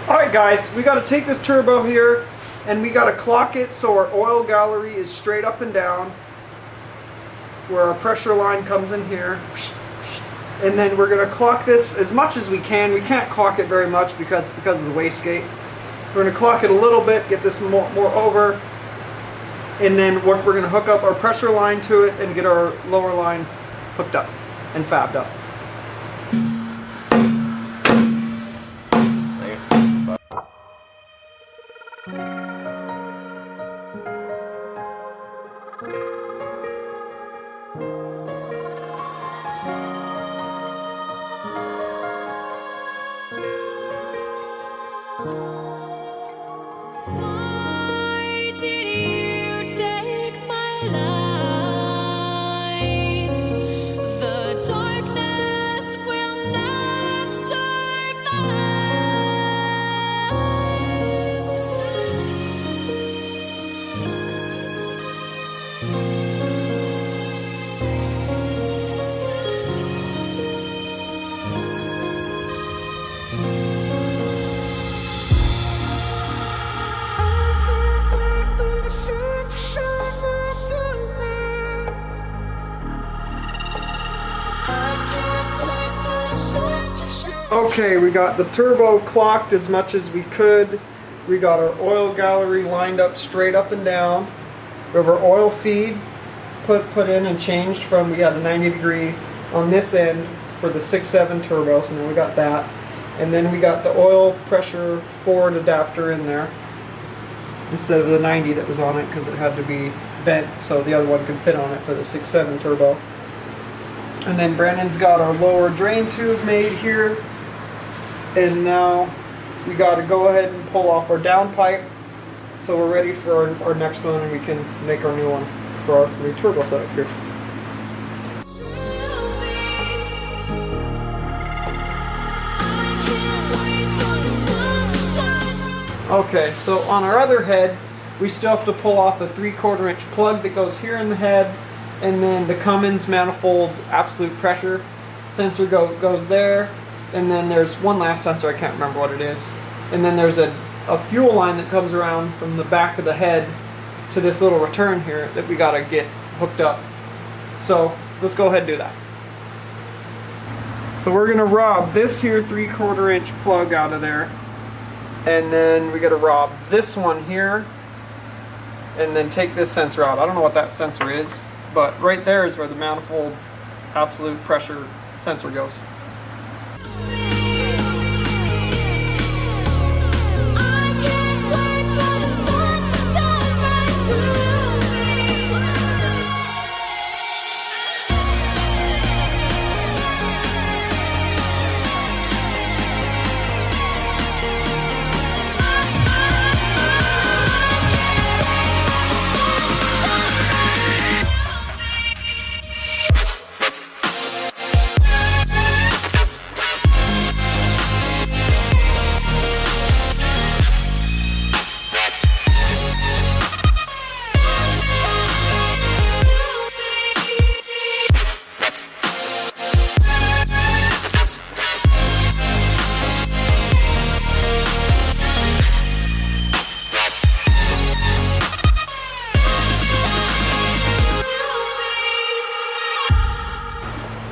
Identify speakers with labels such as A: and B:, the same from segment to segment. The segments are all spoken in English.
A: Alright guys, we got to take this turbo here and we got to clock it so our oil gallery is straight up and down, where our pressure line comes in here. And then we're going to clock this as much as we can. We can't clock it very much because of the wastegate. We're going to clock it a little bit, get this more over, and then we're going to hook up our pressure line to it and get our lower line hooked up and fabbed up.
B: Why did you take my light? The darkness will not
A: Okay, we got the turbo clocked as much as we could. We got our oil gallery lined up straight up and down. We have our oil feed put in and changed from, we got a 90-degree on this end for the 6.7 turbo, so now we got that. And then we got the oil pressure forward adapter in there instead of the 90 that was on it because it had to be bent so the other one could fit on it for the 6.7 turbo. And then Brandon's got our lower drain tube made here. And now we got to go ahead and pull off our downpipe so we're ready for our next one and we can make our new one for our new turbo setup here. Okay, so on our other head we still have to pull off a 3/4 inch plug that goes here in the head, and then the Cummins manifold absolute pressure sensor goes there. And then there's one last sensor, I can't remember what it is. And then there's a fuel line that comes around from the back of the head to this little return here that we gotta get hooked up. So let's go ahead and do that. So we're gonna rob this here 3/4 inch plug out of there. And then we gotta rob this one here. And then take this sensor out. I don't know what that sensor is, but right there is where the manifold absolute pressure sensor goes.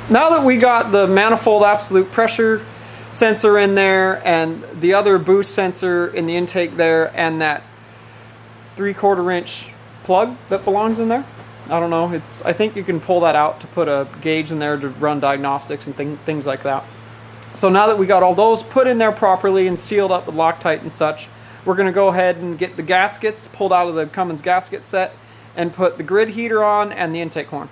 A: Now that we got the manifold absolute pressure sensor in there and the other boost sensor in the intake there and that 3/4 inch plug that belongs in there, I don't know, I think you can pull that out to put a gauge in there to run diagnostics and things like that. So now that we got all those put in there properly and sealed up with Loctite and such, we're going to go ahead and get the gaskets pulled out of the Cummins gasket set and put the grid heater on and the intake horn.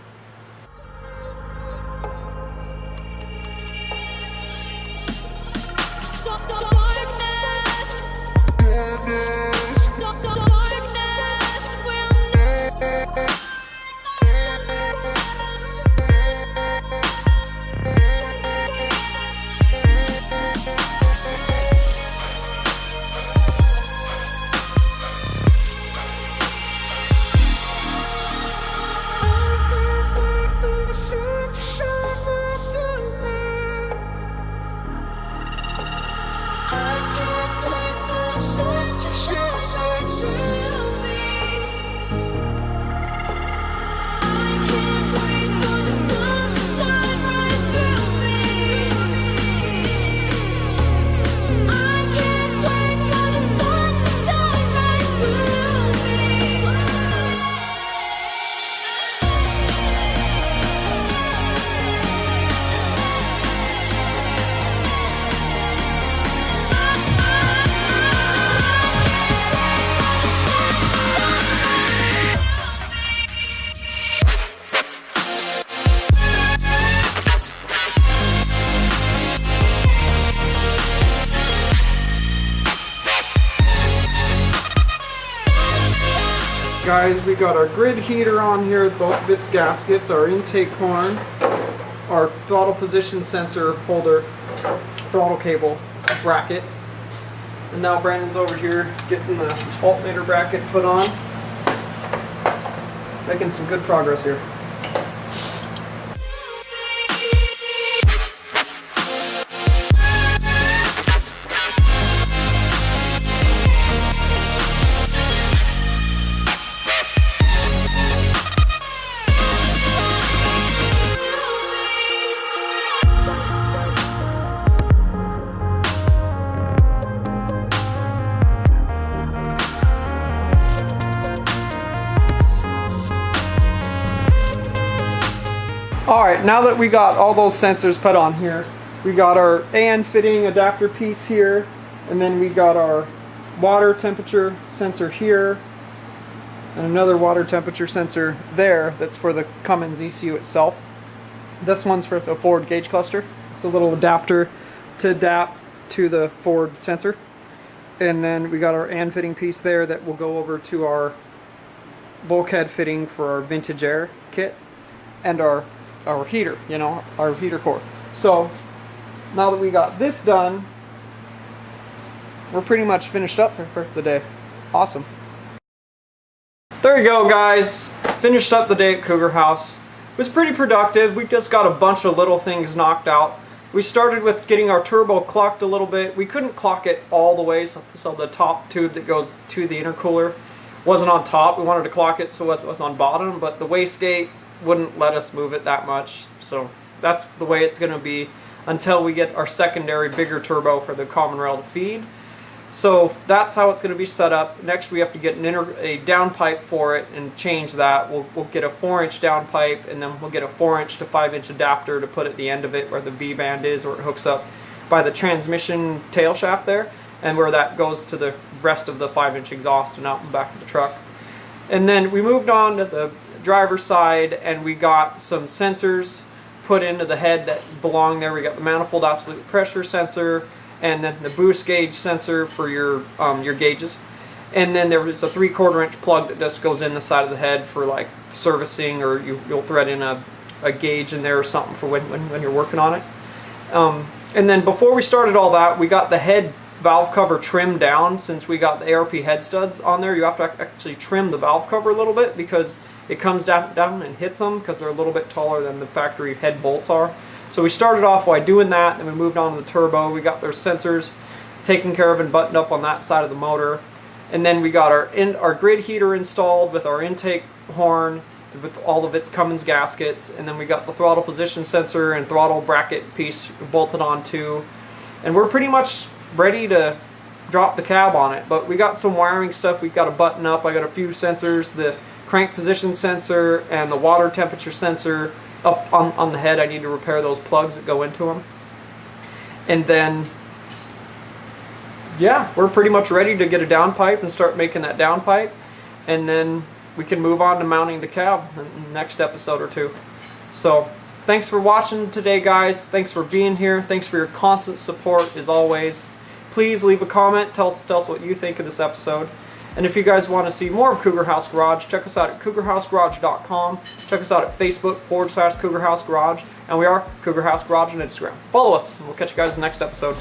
A: guys, we got our grid heater on here with both of its gaskets, our intake horn, our throttle position sensor holder, throttle cable bracket. And now Brandon's over here getting the alternator bracket put on. Making some good progress here. Alright, now that we got all those sensors put on here, we got our AN fitting adapter piece here, and then we got our water temperature sensor here, and another water temperature sensor there that's for the Cummins ECU itself. This one's for the forward gauge cluster. It's a little adapter to adapt to the forward sensor. And then we got our AN fitting piece there that will go over to our bulkhead fitting for our vintage air kit, and our heater, our heater core. So now that we got this done, we're pretty much finished up for the day. Awesome. There you go, guys. Finished up the day at Cougar House. It was pretty productive. We just got a bunch of little things knocked out. We started with getting our turbo clocked a little bit. We couldn't clock it all the way, so the top tube that goes to the intercooler wasn't on top. We wanted to clock it so it was on bottom, but the wastegate wouldn't let us move it that much, so that's the way it's going to be until we get our secondary bigger turbo for the common rail to feed. So that's how it's going to be set up. Next we have to get a downpipe for it and change that. We'll get a 4-inch downpipe, and then we'll get a 4-inch to 5-inch adapter to put at the end of it where the V-band is, where it hooks up by the transmission tail shaft there, and where that goes to the rest of the 5-inch exhaust and out the back of the truck. And then we moved on to the driver's side, and we got some sensors put into the head that belong there. We got the manifold absolute pressure sensor, and then the boost gauge sensor for your gauges. And then there was a 3/4 inch plug that just goes in the side of the head for like servicing, or you'll thread in a gauge in there or something for when you're working on it. And then before we started all that, we got the head valve cover trimmed down. Since we got the ARP head studs on there, you have to actually trim the valve cover a little bit because it comes down and hits them because they're a little bit taller than the factory head bolts are. So we started off by doing that, and we moved on to the turbo. We got their sensors taken care of and buttoned up on that side of the motor. And then we got our grid heater installed with our intake horn with all of its Cummins gaskets. And then we got the throttle position sensor and throttle bracket piece bolted on too. And we're pretty much ready to drop the cab on it. But we got some wiring stuff we've got to button up. I got a few sensors, the crank position sensor and the water temperature sensor up on the head. I need to repair those plugs that go into them. And then, yeah, we're pretty much ready to get a downpipe and start making that downpipe. And then we can move on to mounting the cab in the next episode or two. So thanks for watching today, guys. Thanks for being here. Thanks for your constant support as always. Please leave a comment. Tell us what you think of this episode. And if you guys want to see more of Cougar House Garage, check us out at cougarhousegarage.com. Check us out at Facebook /Cougar House Garage. And we are Cougar House Garage on Instagram. Follow us, and we'll catch you guys in the next episode.